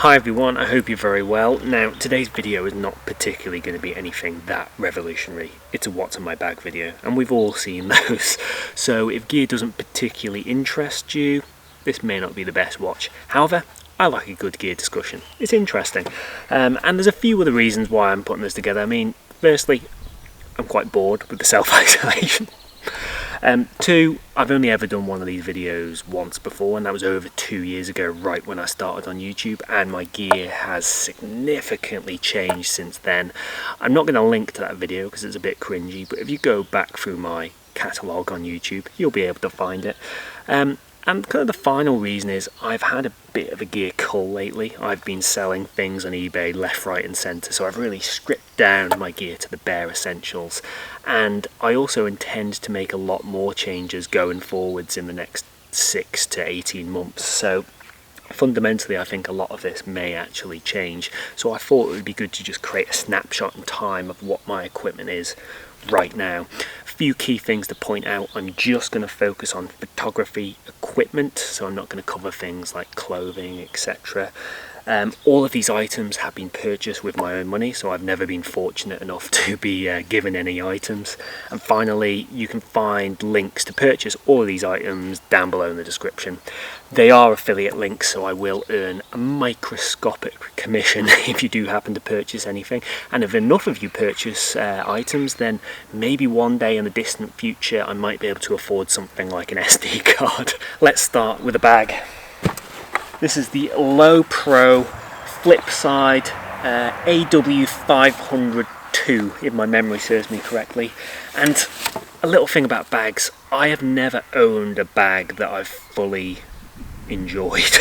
Hi everyone, I hope you're very well. Now today's video is not particularly going to be anything that revolutionary. It's a what's in my bag video and we've all seen those. So if gear doesn't particularly interest you, this may not be the best watch. However, I like a good gear discussion. It's interesting. And there's a few other reasons why I'm putting this together. I mean, firstly, I'm quite bored with the self-isolation. Two, I've only ever done one of these videos once before, and that was over 2 years ago, right when I started on YouTube, and my gear has significantly changed since then. I'm not going to link to that video because it's a bit cringy, but if you go back through my catalogue on YouTube, you'll be able to find it. And kind of the final reason is I've had a bit of a gear cull lately. I've been selling things on eBay left, right and centre, so I've really stripped down my gear to the bare essentials. And I also intend to make a lot more changes going forwards in the next 6 to 18 months. So fundamentally I think a lot of this may actually change. So I thought it would be good to just create a snapshot in time of what my equipment is right now. A few key things to point out. I'm just going to focus on photography equipment, so I'm not going to cover things like clothing, etc. All of these items have been purchased with my own money, so I've never been fortunate enough to be given any items. And finally, you can find links to purchase all of these items down below in the description. They are affiliate links, so I will earn a microscopic commission if you do happen to purchase anything. And if enough of you purchase items, then maybe one day in the distant future I might be able to afford something like an SD card. Let's start with a bag. This is the Lowepro Flipside AW502, if my memory serves me correctly. And a little thing about bags, I have never owned a bag that I've fully enjoyed.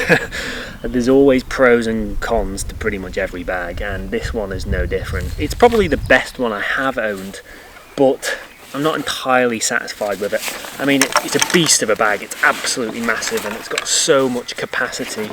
There's always pros and cons to pretty much every bag, and this one is no different. It's probably the best one I have owned, but I'm not entirely satisfied with it. I mean, it's a beast of a bag. It's absolutely massive and it's got so much capacity.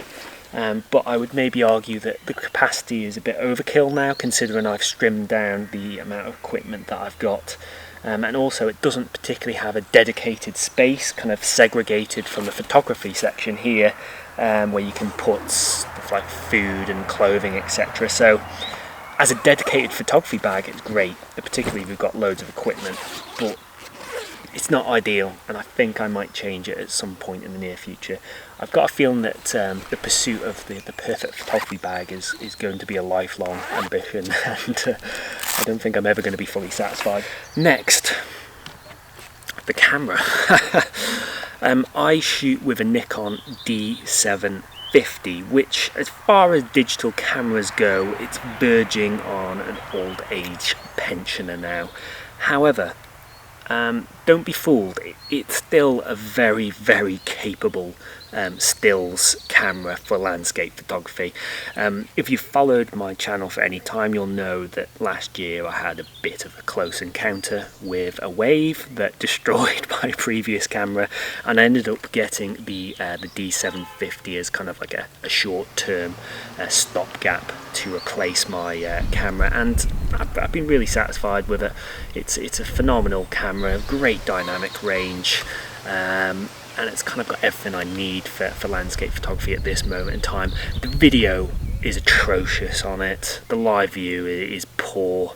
But I would maybe argue that the capacity is a bit overkill now, considering I've trimmed down the amount of equipment that I've got. And also it doesn't particularly have a dedicated space, kind of segregated from the photography section here, where you can put stuff like food and clothing, etc. So as a dedicated photography bag, it's great, particularly if you've got loads of equipment, but it's not ideal, and I think I might change it at some point in the near future. I've got a feeling that the pursuit of the perfect photography bag is going to be a lifelong ambition, and I don't think I'm ever going to be fully satisfied. Next, the camera. I shoot with a Nikon D750, which, as far as digital cameras go, it's verging on an old age pensioner now. However, don't be fooled, it's still a very, very capable stills camera for landscape photography. If you've followed my channel for any time, you'll know that last year I had a bit of a close encounter with a wave that destroyed my previous camera, and I ended up getting the D750 as kind of like a short-term stopgap to replace my camera, and I've been really satisfied with it. It's a phenomenal camera, great dynamic range, and it's kind of got everything I need for landscape photography at this moment in time. The video is atrocious on it, the live view is poor,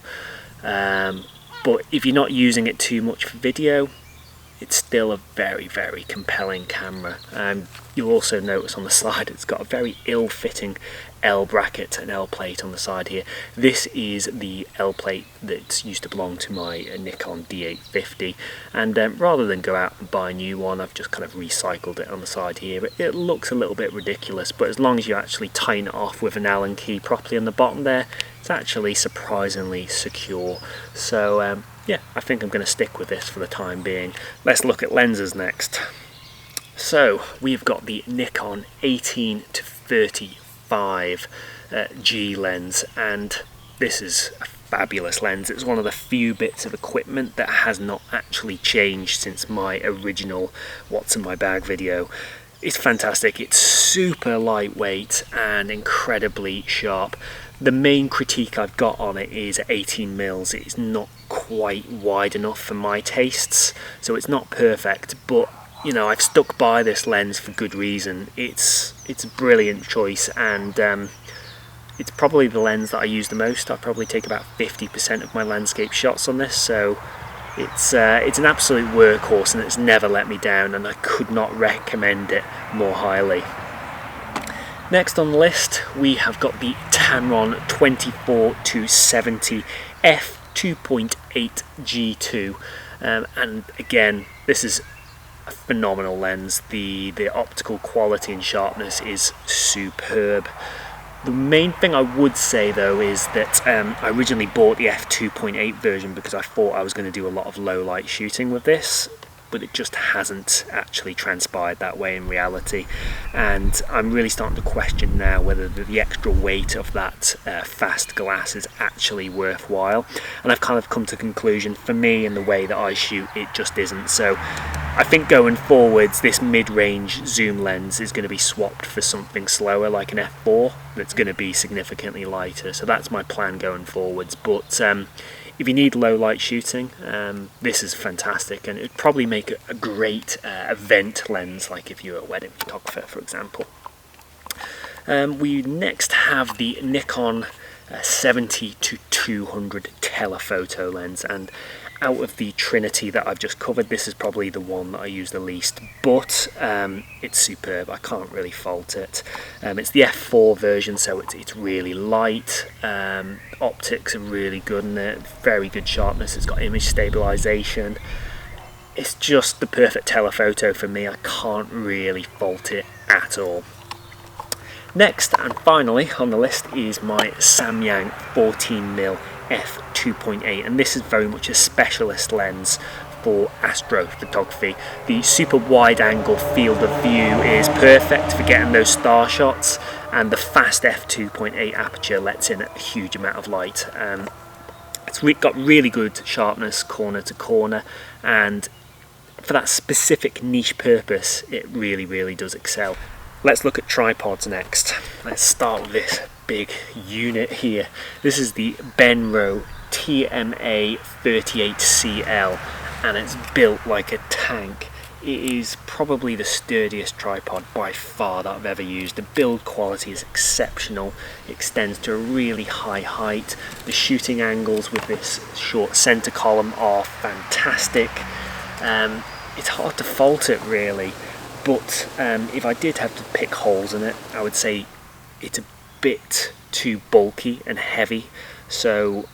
but if you're not using it too much for video, it's still a very, very compelling camera. You'll also notice on the side it's got a very ill-fitting L bracket and L plate on the side here. This is the L plate that used to belong to my Nikon D850, and rather than go out and buy a new one, I've just kind of recycled it on the side here. It looks a little bit ridiculous, but as long as you actually tighten it off with an Allen key properly on the bottom there, it's actually surprisingly secure. So yeah, I think I'm going to stick with this for the time being. Let's look at lenses next. So we've got the Nikon 18-35 G lens, and this is a fabulous lens. It's one of the few bits of equipment that has not actually changed since my original What's in My Bag video. It's fantastic. It's super lightweight and incredibly sharp. The main critique I've got on it is 18mm. It's not quite wide enough for my tastes, so it's not perfect, but you know, I've stuck by this lens for good reason. It's a brilliant choice, and it's probably the lens that I use the most. I probably take about 50% of my landscape shots on this, so it's an absolute workhorse and it's never let me down, and I could not recommend it more highly. Next on the list we have got the Tamron 24-70 f2.8 G2, and again, this is a phenomenal lens. The optical quality and sharpness is superb. The main thing I would say though is that I originally bought the f2.8 version because I thought I was going to do a lot of low light shooting with this, but it just hasn't actually transpired that way in reality, and I'm really starting to question now whether the extra weight of that fast glass is actually worthwhile, and I've kind of come to the conclusion, for me and the way that I shoot, it just isn't. So I think going forwards this mid-range zoom lens is going to be swapped for something slower like an f4 that's going to be significantly lighter, so that's my plan going forwards. But if you need low light shooting, this is fantastic, and it would probably make a great event lens, like if you're a wedding photographer, for example. We next have the Nikon 70-200 telephoto lens, and out of the trinity that I've just covered, this is probably the one that I use the least, but it's superb. I can't really fault it. It's the f4 version, so it's really light. Optics are really good in it, very good sharpness, it's got image stabilization. It's just the perfect telephoto for me. I can't really fault it at all. Next and finally on the list is my Samyang 14mm f2.8, and this is very much a specialist lens for astrophotography. The super wide angle field of view is perfect for getting those star shots, and the fast f2.8 aperture lets in a huge amount of light. It's got really good sharpness corner to corner, and for that specific niche purpose it really does excel. Let's look at tripods next. Let's start with this big unit here. This is the Benro TMA38CL, and it's built like a tank. It is probably the sturdiest tripod by far that I've ever used. The build quality is exceptional. It extends to a really high height. The shooting angles with this short center column are fantastic. It's hard to fault it really, but if I did have to pick holes in it, I would say it's a bit too bulky and heavy, so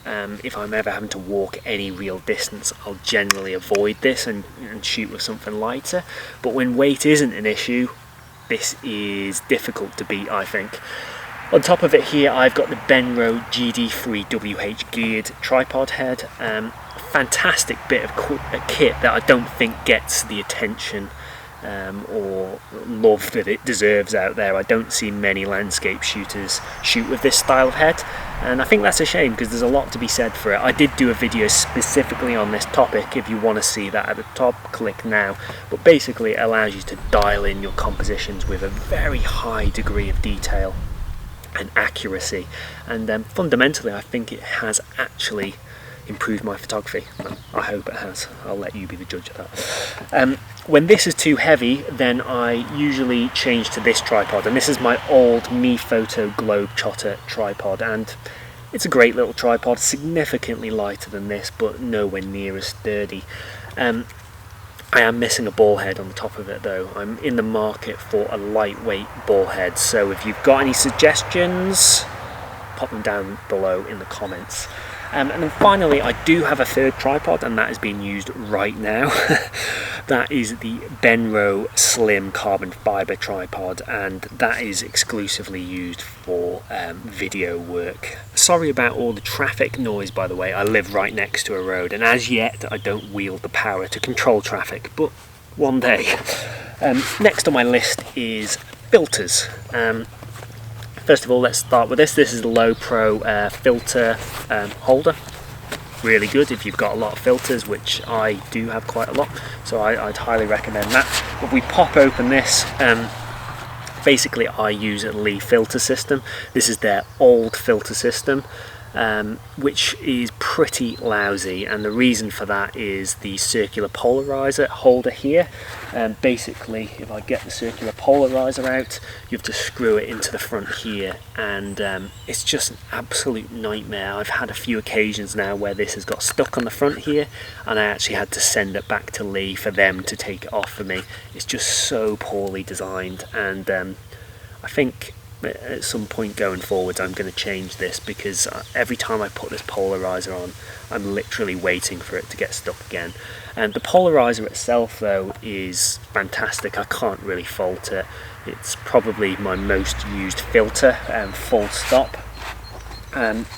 if I'm ever having to walk any real distance, I'll generally avoid this and shoot with something lighter. But when weight isn't an issue, this is difficult to beat, I think. On top of it here I've got the Benro GD3WH geared tripod head. Fantastic bit of kit that I don't think gets the attention or love that it deserves out there. I don't see many landscape shooters shoot with this style of head, and I think that's a shame because there's a lot to be said for it. I did do a video specifically on this topic. If you want to see that at the top, click now. But basically it allows you to dial in your compositions with a very high degree of detail and accuracy, and fundamentally I think it has actually improved my photography. Well, I hope it has. I'll let you be the judge of that. When this is too heavy, then I usually change to this tripod, and this is my old Mefoto Globetrotter tripod, and it's a great little tripod, significantly lighter than this but nowhere near as sturdy. I am missing a ball head on the top of it though. I'm in the market for a lightweight ball head, so if you've got any suggestions, pop them down below in the comments. And then finally I do have a third tripod, and that is being used right now. That is the Benro Slim carbon fibre tripod, and that is exclusively used for video work. Sorry about all the traffic noise, by the way. I live right next to a road, and as yet I don't wield the power to control traffic, but one day. Next on my list is filters. First of all, let's start with this. This is the Lowepro filter holder. Really good if you've got a lot of filters, which I do have quite a lot, so I'd highly recommend that. If we pop open this, basically I use a filter system. This is their old filter system, which is pretty lousy, and the reason for that is the Circular Polariser holder here. Basically, if I get the Circular Polariser out, you have to screw it into the front here, and it's just an absolute nightmare. I've had a few occasions now where this has got stuck on the front here, and I actually had to send it back to Lee for them to take it off for me. It's just so poorly designed, and I think at some point going forward I'm going to change this, because every time I put this polarizer on I'm literally waiting for it to get stuck again. And the polarizer itself though is fantastic, I can't really fault it. It's probably my most used filter, full stop.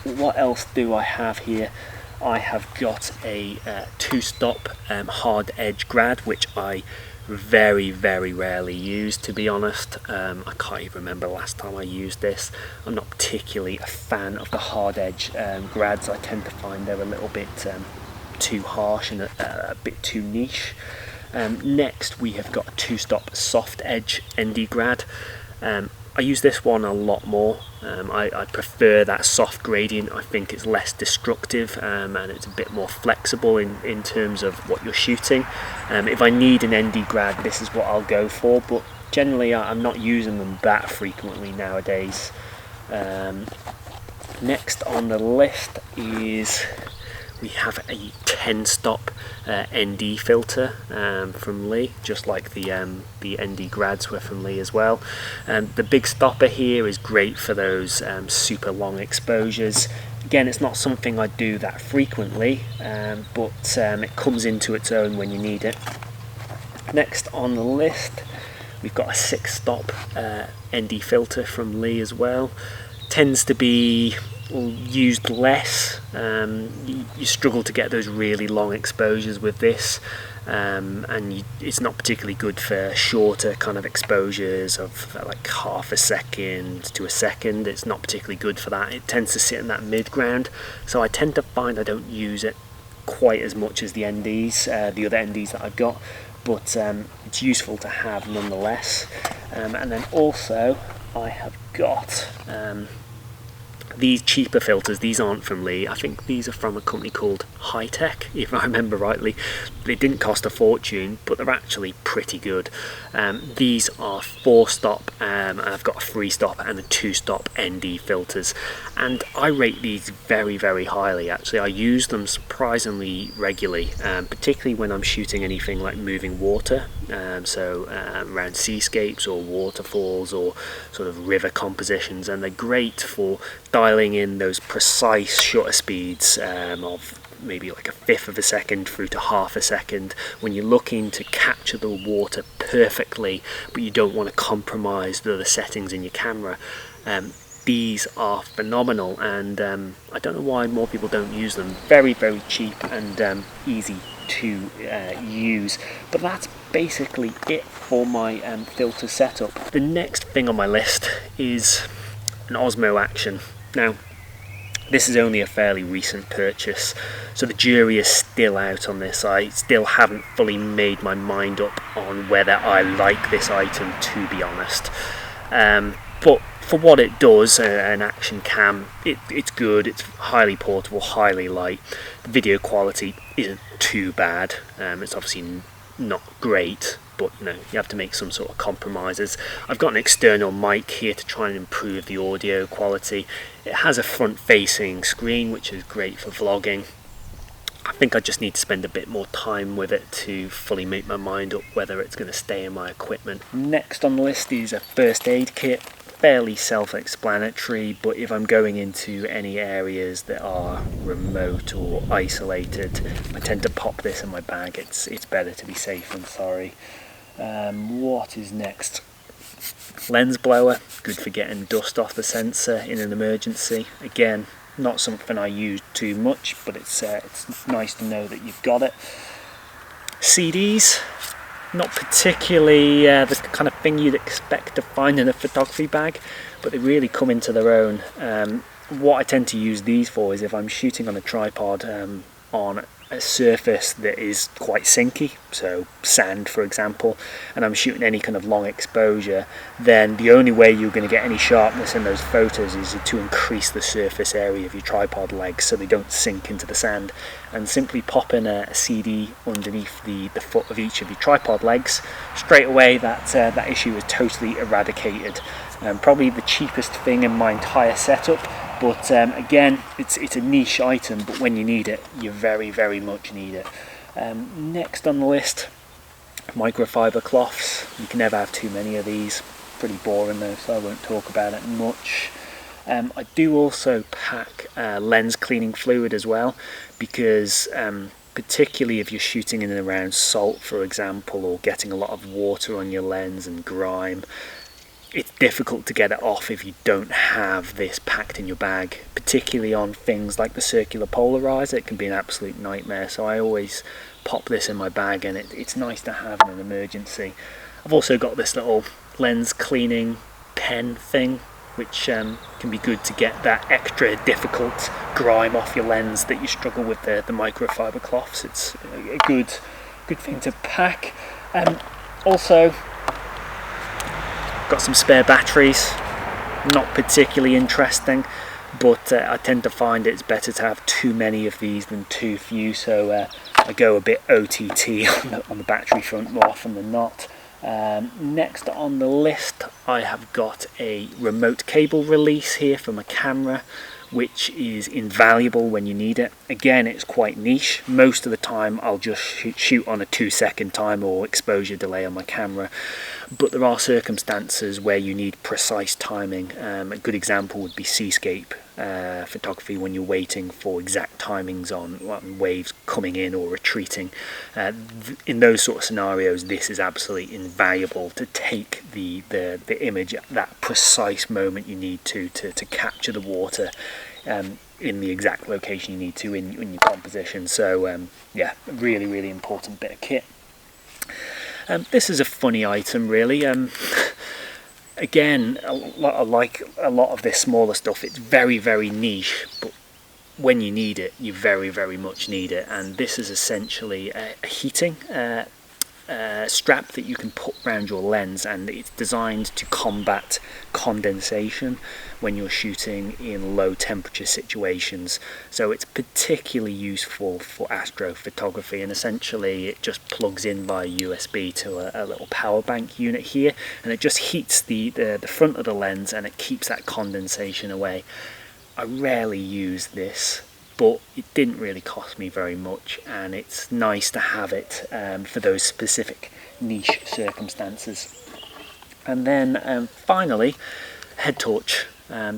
What else do I have here? I have got a 2-stop hard edge grad, which I very rarely use, to be honest. I can't even remember the last time I used this. I'm not particularly a fan of the hard edge grads. I tend to find they're a little bit too harsh and a bit too niche. Next we have got a 2-stop soft edge ND grad. I use this one a lot more. I prefer that soft gradient. I think it's less destructive and it's a bit more flexible in terms of what you're shooting. If I need an ND grad, this is what I'll go for, but generally I'm not using them that frequently nowadays. Next on the list is we have a 10-stop ND filter from Lee, just like the ND grads were from Lee as well. The big stopper here is great for those super long exposures. Again, it's not something I do that frequently, but it comes into its own when you need it. Next on the list, we've got a 6-stop ND filter from Lee as well. Tends to be used less. You struggle to get those really long exposures with this, and it's not particularly good for shorter kind of exposures of like half a second to a second. It's not particularly good for that. It tends to sit in that mid ground, so I tend to find I don't use it quite as much as the NDs, the other NDs that I've got, but it's useful to have nonetheless. And then also I have got these cheaper filters. These aren't from Lee. I think these are from a company called Hitech, if I remember rightly. They didn't cost a fortune, but they're actually pretty good. These are 4-stop, and I've got a 3-stop and a 2-stop ND filters, and I rate these very highly. Actually, I use them surprisingly regularly, particularly when I'm shooting anything like moving water, so around seascapes or waterfalls or sort of river compositions, and they're great for dialing in those precise shutter speeds of maybe like 1/5 of a second through to 1/2 a second when you're looking to capture the water perfectly, but you don't want to compromise the other settings in your camera. These are phenomenal, and I don't know why more people don't use them. Very cheap and easy to use. But that's basically it for my filter setup. The next thing on my list is an Osmo Action. Now, this is only a fairly recent purchase, so the jury is still out on this. I still haven't fully made my mind up on whether I like this item, to be honest. But for what it does, an action cam, it's good. It's highly portable, highly light. The video quality isn't too bad. It's obviously not great, but you have to make some sort of compromises. I've got an external mic here to try and improve the audio quality. It has a front-facing screen, which is great for vlogging. I think I just need to spend a bit more time with it to fully make my mind up whether it's going to stay in my equipment. Next on the list is a first aid kit. Fairly self-explanatory, but if I'm going into any areas that are remote or isolated, I tend to pop this in my bag. It's better to be safe than sorry. What is next? Lens blower, good for getting dust off the sensor in an emergency. Again, not something I use too much, but it's nice to know that you've got it. CDs, not particularly the kind of thing you'd expect to find in a photography bag, but they really come into their own. What I tend to use these for is if I'm shooting on a tripod on a surface that is quite sinky, so sand for example, and I'm shooting any kind of long exposure, then the only way you're going to get any sharpness in those photos is to increase the surface area of your tripod legs so they don't sink into the sand. And simply popping a CD underneath the foot of each of your tripod legs, straight away that issue is totally eradicated. Probably the cheapest thing in my entire setup, but again, it's a niche item, but when you need it, you very, very much need it. Next on the list, microfiber cloths. You can never have too many of these. Pretty boring though, so I won't talk about it much. I do also pack lens cleaning fluid as well, because particularly if you're shooting in and around salt, for example, or getting a lot of water on your lens and grime, it's difficult to get it off if you don't have this packed in your bag, particularly on things like the Circular Polariser. It can be an absolute nightmare, so I always pop this in my bag, and it's nice to have in an emergency. I've also got this little lens cleaning pen thing, which can be good to get that extra difficult grime off your lens that you struggle with the microfiber cloths. It's a good thing to pack. Also, got some spare batteries. Not particularly interesting, but I tend to find it's better to have too many of these than too few, so I go a bit OTT on the battery front more often than not. Next on the list, I have got a remote cable release here for my camera, which is invaluable when you need it. Again, it's quite niche. Most of the time I'll just shoot on a 2-second time or exposure delay on my camera, but there are circumstances where you need precise timing. A good example would be seascape photography, when you're waiting for exact timings on waves coming in or retreating. In those sort of scenarios, this is absolutely invaluable to take the image at that precise moment you need to capture the water in the exact location you need to in your composition. So yeah, really, really important bit of kit. This is a funny item, really. Again, like a lot of this smaller stuff, it's very, very niche, but when you need it, you very, very much need it. And this is essentially a heating strap that you can put around your lens, and it's designed to combat condensation when you're shooting in low temperature situations. So it's particularly useful for astrophotography, and essentially it just plugs in via USB to a little power bank unit here, and it just heats the front of the lens, and it keeps that condensation away. I rarely use this, but it didn't really cost me very much, and it's nice to have it for those specific niche circumstances. And then finally, Headtorch.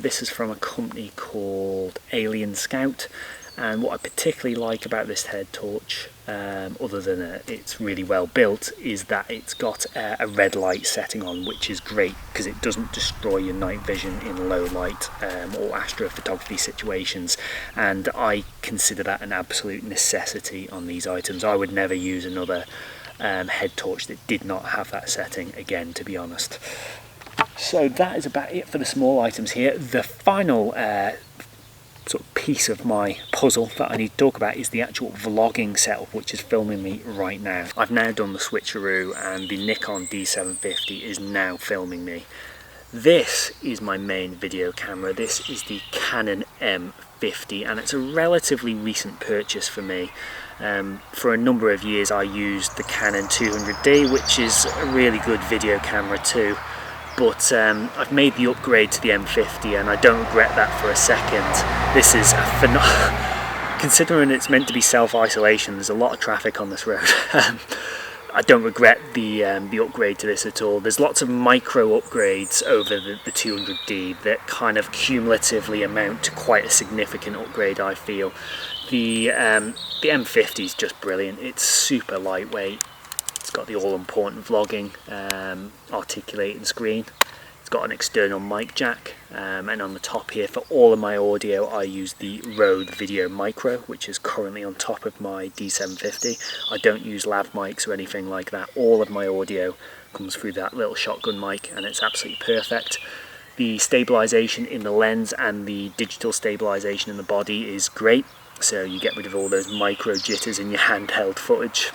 This is from a company called Alien Scout, and what I particularly like about this Headtorch, other than it's really well built, is that it's got a red light setting on, which is great because it doesn't destroy your night vision in low light or astrophotography situations, and I consider that an absolute necessity on these items. I would never use another Headtorch that did not have that setting again, to be honest. So that is about it for the small items here. The final sort of piece of my puzzle that I need to talk about is the actual vlogging setup, which is filming me right now. I've now done the switcheroo, and the Nikon D750 is now filming me. This is my main video camera. This is the Canon M50, and it's a relatively recent purchase for me. For a number of years I used the Canon 200D, which is a really good video camera too. But I've made the upgrade to the M50, and I don't regret that for a second. This is a considering it's meant to be self-isolation, there's a lot of traffic on this road. I don't regret the upgrade to this at all. There's lots of micro upgrades over the 200D that kind of cumulatively amount to quite a significant upgrade, I feel. The M50 is just brilliant. It's super lightweight. It's got the all-important vlogging articulating screen. It's got an external mic jack, and on the top here for all of my audio I use the Rode Video Micro, which is currently on top of my D750. I don't use lav mics or anything like that. All of my audio comes through that little shotgun mic, and it's absolutely perfect. The stabilization in the lens and the digital stabilization in the body is great. so you get rid of all those micro jitters in your handheld footage.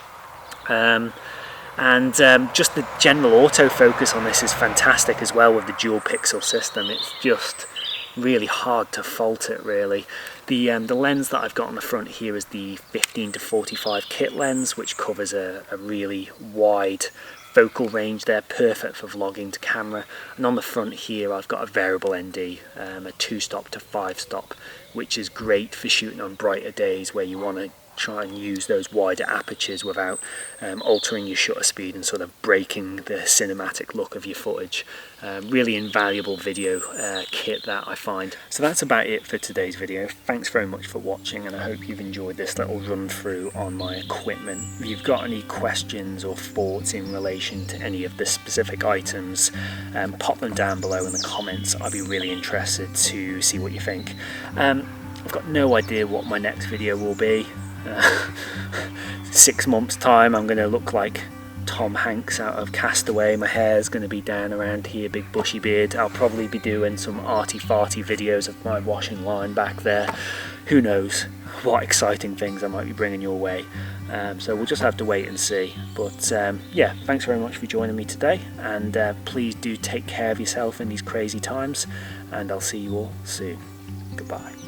Just the general autofocus on this is fantastic as well with the dual pixel system. It's just really hard to fault it, really. The lens that I've got on the front here is the 15-45 kit lens, which covers a really wide focal range there, perfect for vlogging to camera. And on the front here I've got a variable ND, a 2-stop to 5-stop, which is great for shooting on brighter days where you want to try and use those wider apertures without altering your shutter speed and sort of breaking the cinematic look of your footage. Really invaluable video kit that I find. So that's about it for today's video. Thanks very much for watching, and I hope you've enjoyed this little run through on my equipment. If you've got any questions or thoughts in relation to any of the specific items, pop them down below in the comments. I'd be really interested to see what you think. I've got no idea what my next video will be. 6 months time I'm going to look like Tom Hanks out of Castaway. My hair's going to be down around here, big bushy beard. I'll probably be doing some arty-farty videos of my washing line back there. Who knows what exciting things I might be bringing your way. So we'll just have to wait and see. But yeah, thanks very much for joining me today, and please do take care of yourself in these crazy times, and I'll see you all soon. Goodbye.